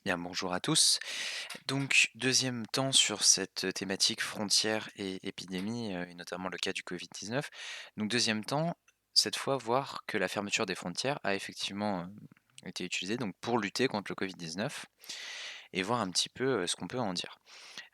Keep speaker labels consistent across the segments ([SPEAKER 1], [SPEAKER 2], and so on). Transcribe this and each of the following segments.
[SPEAKER 1] Bien, bonjour à tous. Donc, deuxième temps sur cette thématique frontières et épidémie, et notamment le cas du Covid-19. Donc, deuxième temps, cette fois, voir que la fermeture des frontières a effectivement été utilisée donc, pour lutter contre le Covid-19 et voir un petit peu ce qu'on peut en dire.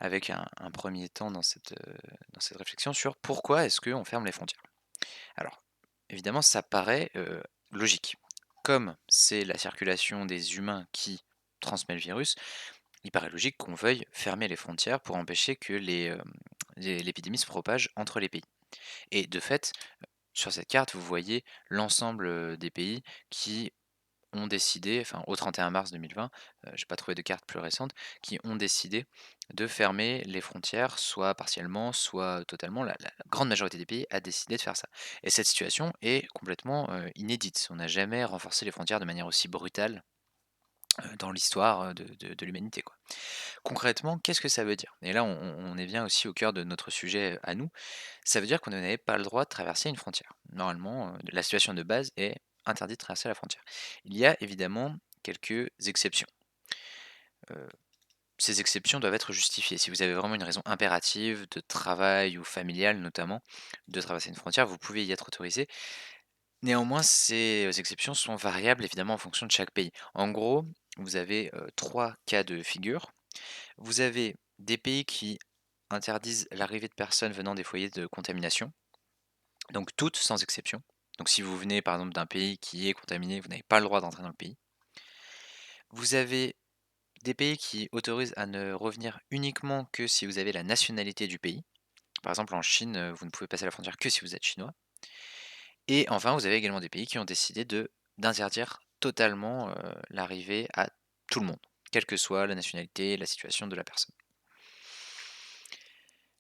[SPEAKER 1] Avec un premier temps dans cette réflexion sur pourquoi est-ce qu'on ferme les frontières. Alors, évidemment, ça paraît logique. Comme c'est la circulation des humains qui transmet le virus, il paraît logique qu'on veuille fermer les frontières pour empêcher que l'épidémie se propage entre les pays. Et de fait, sur cette carte, vous voyez l'ensemble des pays qui ont décidé, enfin au 31 mars 2020, j'ai pas trouvé de carte plus récente, qui ont décidé de fermer les frontières, soit partiellement, soit totalement. La grande majorité des pays a décidé de faire ça. Et cette situation est complètement inédite. On n'a jamais renforcé les frontières de manière aussi brutale dans l'histoire de l'humanité, quoi. Concrètement, qu'est-ce que ça veut dire? Et là, on est bien aussi au cœur de notre sujet à nous. Ça veut dire qu'on n'avait pas le droit de traverser une frontière. Normalement, la situation de base est interdit de traverser la frontière. Il y a évidemment quelques exceptions. Heu, Ces exceptions doivent être justifiées. Si vous avez vraiment une raison impérative de travail ou familiale notamment, de traverser une frontière, vous pouvez y être autorisé. Néanmoins, ces exceptions sont variables évidemment en fonction de chaque pays. En gros, vous avez 3 cas de figure. Vous avez des pays qui interdisent l'arrivée de personnes venant des foyers de contamination, donc toutes sans exception. Donc si vous venez par exemple d'un pays qui est contaminé, vous n'avez pas le droit d'entrer dans le pays. Vous avez des pays qui autorisent à ne revenir uniquement que si vous avez la nationalité du pays. Par exemple en Chine, vous ne pouvez passer la frontière que si vous êtes chinois. Et enfin, vous avez également des pays qui ont décidé de d'interdire totalement, l'arrivée à tout le monde, quelle que soit la nationalité et la situation de la personne.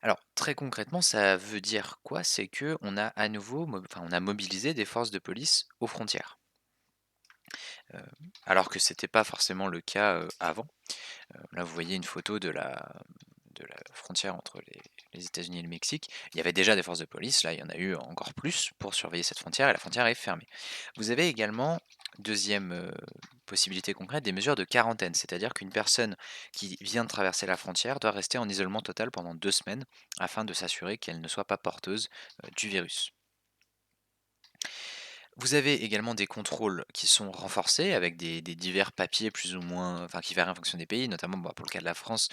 [SPEAKER 1] Alors, très concrètement, ça veut dire quoi? C'est que on a à nouveau on a mobilisé des forces de police aux frontières. Heu, alors que c'était pas forcément le cas, avant. Là, vous voyez une photo de la frontière entre les États-Unis et le Mexique. Il y avait déjà des forces de police, là, il y en a eu encore plus pour surveiller cette frontière et la frontière est fermée. Vous avez également, deuxième possibilité concrète, des mesures de quarantaine. C'est-à-dire qu'une personne qui vient de traverser la frontière doit rester en isolement total pendant 2 semaines afin de s'assurer qu'elle ne soit pas porteuse, du virus. Vous avez également des contrôles qui sont renforcés avec des divers papiers plus ou moins enfin qui varient en fonction des pays, notamment, pour le cas de la France,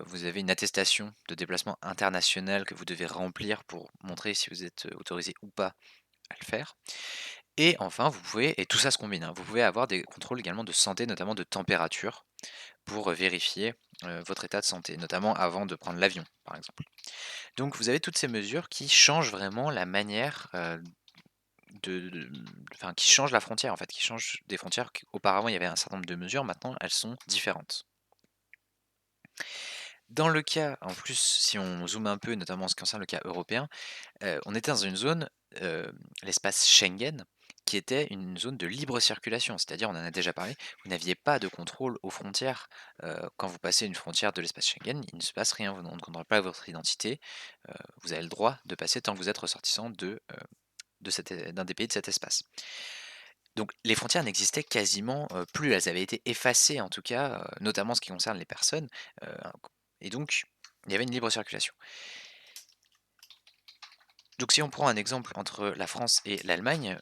[SPEAKER 1] vous avez une attestation de déplacement international que vous devez remplir pour montrer si vous êtes, autorisé ou pas à le faire. Et enfin, vous pouvez et tout ça se combine, hein, vous pouvez avoir des contrôles également de santé, notamment de température pour, vérifier, votre état de santé, notamment avant de prendre l'avion, par exemple. Donc vous avez toutes ces mesures qui changent vraiment la manière, enfin qui changent la frontière en fait, qui changent des frontières qu'auparavant il y avait un certain nombre de mesures, maintenant elles sont différentes. Dans le cas en plus, si on zoome un peu, notamment en ce qui concerne le cas européen, on était dans une zone, l'espace Schengen, qui était une zone de libre circulation. C'est-à-dire, on en a déjà parlé, vous n'aviez pas de contrôle aux frontières, quand vous passez une frontière de l'espace Schengen, il ne se passe rien, on ne contrôle pas votre identité, vous avez le droit de passer tant que vous êtes ressortissant d'un des pays de cet espace. Donc les frontières n'existaient quasiment, plus, elles avaient été effacées en tout cas, notamment en ce qui concerne les personnes, heu, et donc il y avait une libre circulation. Donc si on prend un exemple entre la France et l'Allemagne,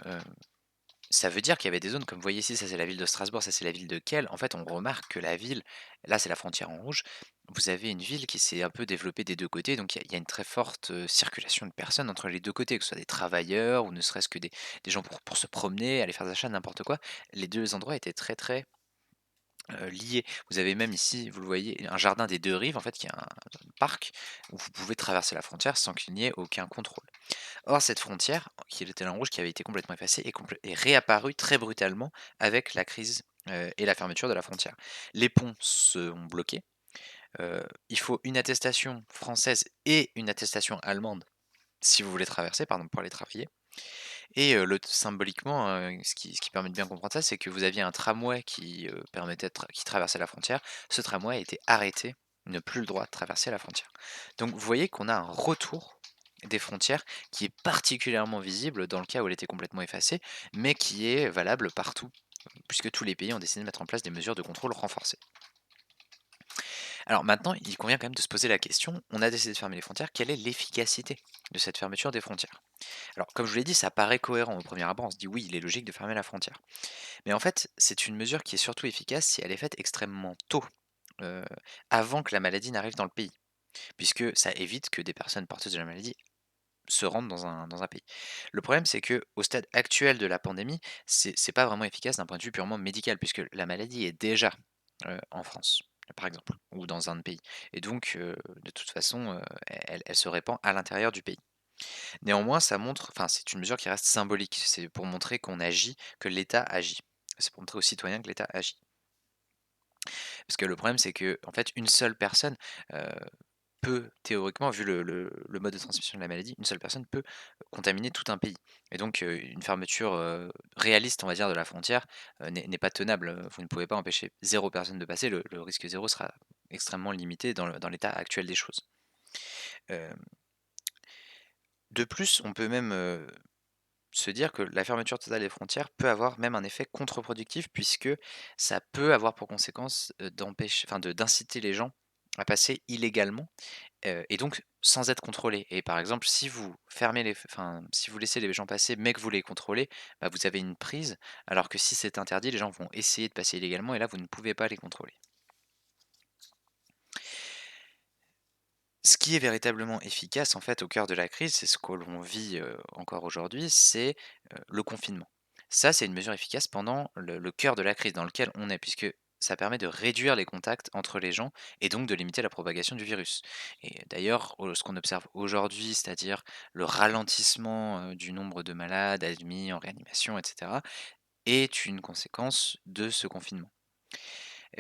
[SPEAKER 1] ça veut dire qu'il y avait des zones comme vous voyez ici, ça c'est la ville de Strasbourg, ça c'est la ville de Kiel. En fait, on remarque que la ville là c'est la frontière en rouge, vous avez une ville qui s'est un peu développée des 2 côtés, donc il y a une très forte, circulation de personnes entre les 2 côtés, que ce soit des travailleurs ou ne serait-ce que des gens pour se promener, aller faire des achats, n'importe quoi. Les 2 endroits étaient très, très liés. Vous avez même ici, vous le voyez, un jardin des 2 rives, en fait, qui est un parc où vous pouvez traverser la frontière sans qu'il n'y ait aucun contrôle. Or, cette frontière, qui était en rouge, qui avait été complètement effacée, est réapparue très brutalement avec la crise et la fermeture de la frontière. Les ponts sont bloqués. Il faut une attestation française et une attestation allemande si vous voulez traverser, pardon, pour aller travailler. Et symboliquement, ce qui permet de bien comprendre ça, c'est que vous aviez un tramway qui, permettait qui traversait la frontière. Ce tramway a été arrêté, n'a plus le droit de traverser la frontière. Donc vous voyez qu'on a un retour des frontières qui est particulièrement visible dans le cas où elle était complètement effacée, mais qui est valable partout, puisque tous les pays ont décidé de mettre en place des mesures de contrôle renforcées. Alors maintenant, il convient quand même de se poser la question, on a décidé de fermer les frontières, quelle est l'efficacité de cette fermeture des frontières? Alors comme je vous l'ai dit, ça paraît cohérent au premier abord, on se dit: «Oui, il est logique de fermer la frontière». Mais en fait, c'est une mesure qui est surtout efficace si elle est faite extrêmement tôt, heu, avant que la maladie n'arrive dans le pays, puisque ça évite que des personnes porteuses de la maladie se rendent dans un pays. Le problème, c'est que au stade actuel de la pandémie, c'est pas vraiment efficace d'un point de vue purement médical, puisque la maladie est déjà, en France, par exemple, ou dans un pays et donc de toute façon, elle se répand à l'intérieur du pays. Néanmoins, ça montre enfin, c'est une mesure qui reste symbolique, c'est pour montrer qu'on agit, que l'État agit. C'est pour montrer aux citoyens que l'État agit. Parce que le problème, c'est que en fait, une seule personne, heu, peut théoriquement, vu le mode de transmission de la maladie, une seule personne peut contaminer tout un pays et donc une fermeture, réaliste, on va dire, de la frontière, n'est pas tenable, vous ne pouvez pas empêcher 0 personne de passer, le risque zéro sera extrêmement limité dans l'état actuel des choses. Hem, de plus, on peut même, se dire que la fermeture totale des frontières peut avoir même un effet contre-productif puisque ça peut avoir pour conséquence, d'empêcher enfin d'inciter les gens à passer illégalement, et donc sans être contrôlés et par exemple, si vous fermez les enfin, si vous laissez les gens passer, mais que vous les contrôlez, bah, vous avez une prise, alors que si c'est interdit, les gens vont essayer de passer illégalement et là, vous ne pouvez pas les contrôler. Ce qui est véritablement efficace, en fait, au cœur de la crise, c'est ce que l'on vit, encore aujourd'hui, c'est, le confinement. Ça, c'est une mesure efficace pendant le cœur de la crise dans lequel on est, puisque ça permet de réduire les contacts entre les gens et donc de limiter la propagation du virus. Et d'ailleurs, ce qu'on observe aujourd'hui, c'est-à-dire le ralentissement, du nombre de malades admis en réanimation et cetera, est une conséquence de ce confinement.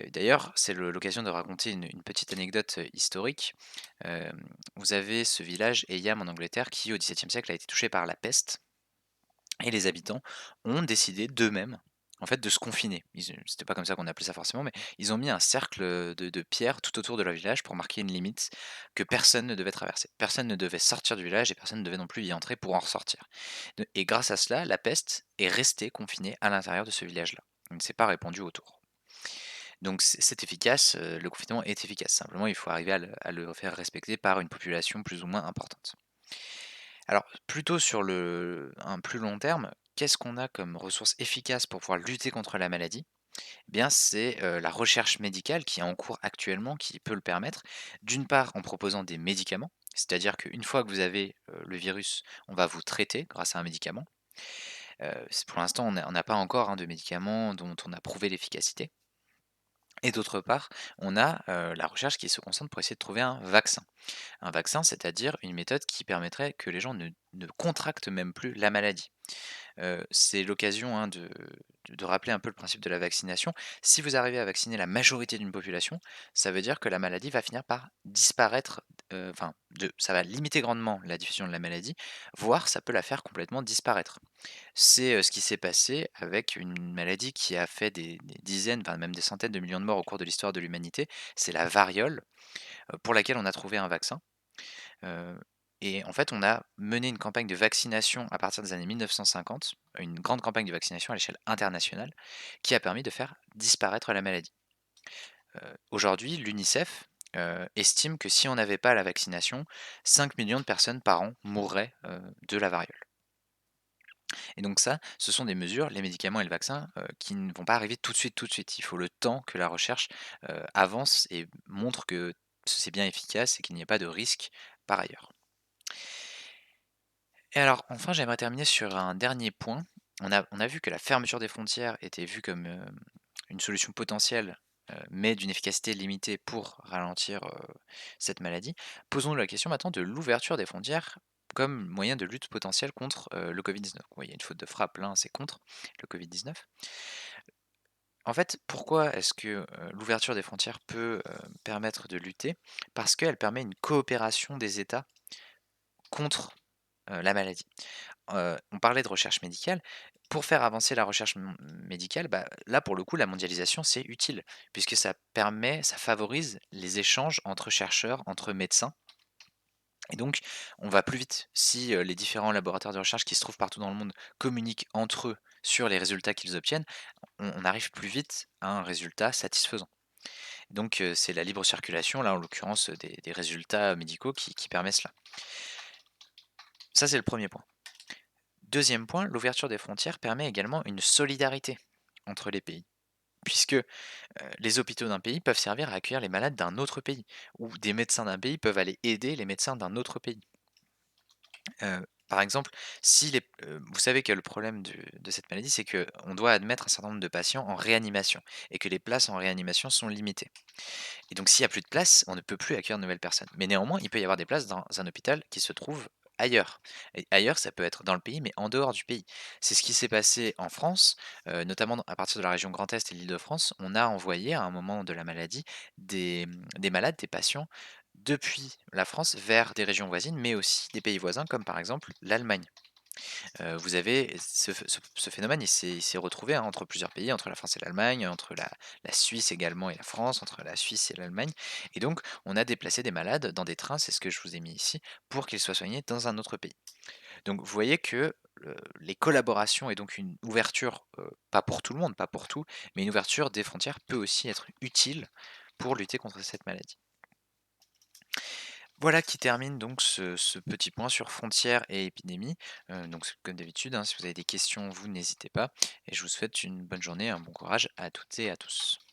[SPEAKER 1] D'ailleurs, c'est l'occasion de raconter une petite anecdote, historique. Vous avez ce village, Eyam, en Angleterre, qui, au XVIIe siècle, a été touché par la peste et les habitants ont décidé d'eux-mêmes, en fait, de se confiner. C'était pas comme ça qu'on appelait ça forcément, mais ils ont mis un cercle, de pierres tout autour de leur village pour marquer une limite que personne ne devait traverser. Personne ne devait sortir du village et personne ne devait non plus y entrer pour en ressortir. Et grâce à cela, la peste est restée confinée à l'intérieur de ce village-là. Elle ne s'est pas répandue autour. Donc c'est efficace, le confinement est efficace. Simplement, il faut arriver à le faire respecter par une population plus ou moins importante. Alors, plutôt sur un plus long terme, qu'est-ce qu'on a comme ressources efficaces pour pouvoir lutter contre la maladie? Eh bien, c'est, la recherche médicale qui est en cours actuellement, qui peut le permettre. D'une part, en proposant des médicaments, c'est-à-dire qu'une fois que vous avez, le virus, on va vous traiter grâce à un médicament. Pour l'instant, on n'a pas encore, hein, de médicaments dont on a prouvé l'efficacité. Et d'autre part, on a, la recherche qui se concentre pour essayer de trouver un vaccin. Un vaccin, c'est-à-dire une méthode qui permettrait que les gens ne contractent même plus la maladie. C'est l'occasion, hein, de rappeler un peu le principe de la vaccination. Si vous arrivez à vacciner la majorité d'une population, ça veut dire que la maladie va finir par disparaître, enfin, ça va limiter grandement la diffusion de la maladie, voire ça peut la faire complètement disparaître. C'est, ce qui s'est passé avec une maladie qui a fait des dizaines, enfin même des centaines de millions de morts au cours de l'histoire de l'humanité. C'est la variole, pour laquelle on a trouvé un vaccin. Heu et en fait, on a mené une campagne de vaccination à partir des années 1950, une grande campagne de vaccination à l'échelle internationale, qui a permis de faire disparaître la maladie. Aujourd'hui, l'UNICEF, estime que si on n'avait pas la vaccination, 5 millions de personnes par an mourraient, de la variole. Et donc ça, ce sont des mesures, les médicaments et le vaccin, qui ne vont pas arriver tout de suite, tout de suite. Il faut le temps que la recherche, avance et montre que c'est bien efficace et qu'il n'y a pas de risque par ailleurs. Et alors enfin, j'aimerais terminer sur un dernier point. On a vu que la fermeture des frontières était vue comme, une solution potentielle, mais d'une efficacité limitée pour ralentir, cette maladie. Posons-nous la question maintenant de l'ouverture des frontières comme moyen de lutte potentiel contre, le Covid-19. Oui, il y a une faute de frappe là, hein, c'est contre le Covid-19. En fait, pourquoi est-ce que, l'ouverture des frontières peut, permettre de lutter? Parce qu'elle permet une coopération des États contre, la maladie. On parlait de recherche médicale. Pour faire avancer la recherche médicale, bah, là, pour le coup, la mondialisation, c'est utile puisque ça favorise les échanges entre chercheurs, entre médecins et donc on va plus vite. Si, les différents laboratoires de recherche qui se trouvent partout dans le monde communiquent entre eux sur les résultats qu'ils obtiennent, on arrive plus vite à un résultat satisfaisant. Donc c'est la libre circulation, là en l'occurrence, des résultats médicaux qui permet cela. Ça, c'est le premier point. Deuxième point, l'ouverture des frontières permet également une solidarité entre les pays. Puisque les hôpitaux d'un pays peuvent servir à accueillir les malades d'un autre pays, ou des médecins d'un pays peuvent aller aider les médecins d'un autre pays. Par exemple, si vous savez que le problème de cette maladie, c'est qu'on doit admettre un certain nombre de patients en réanimation et que les places en réanimation sont limitées. Et donc s'il y a plus de place, on ne peut plus accueillir de nouvelles personnes. Mais néanmoins, il peut y avoir des places dans un hôpital qui se trouve ailleurs. Et ailleurs, ça peut être dans le pays, mais en dehors du pays. C'est ce qui s'est passé en France, notamment à partir de la région Grand Est et l'Île-de-France. On a envoyé à un moment de la maladie des malades, des patients depuis la France vers des régions voisines, mais aussi des pays voisins comme par exemple l'Allemagne. Vous avez ce phénomène, il s'est retrouvé, hein, entre plusieurs pays, entre la France et l'Allemagne, entre la Suisse également et la France, entre la Suisse et l'Allemagne et donc on a déplacé des malades dans des trains, c'est ce que je vous ai mis ici, pour qu'ils soient soignés dans un autre pays. Donc vous voyez que les collaborations et donc une ouverture, pas pour tout le monde, pas pour tout, mais une ouverture des frontières peut aussi être utile pour lutter contre cette maladie. Voilà qui termine donc ce petit point sur frontières et épidémie. Donc comme d'habitude, hein, si vous avez des questions, vous n'hésitez pas et je vous souhaite une bonne journée, un bon courage à toutes et à tous.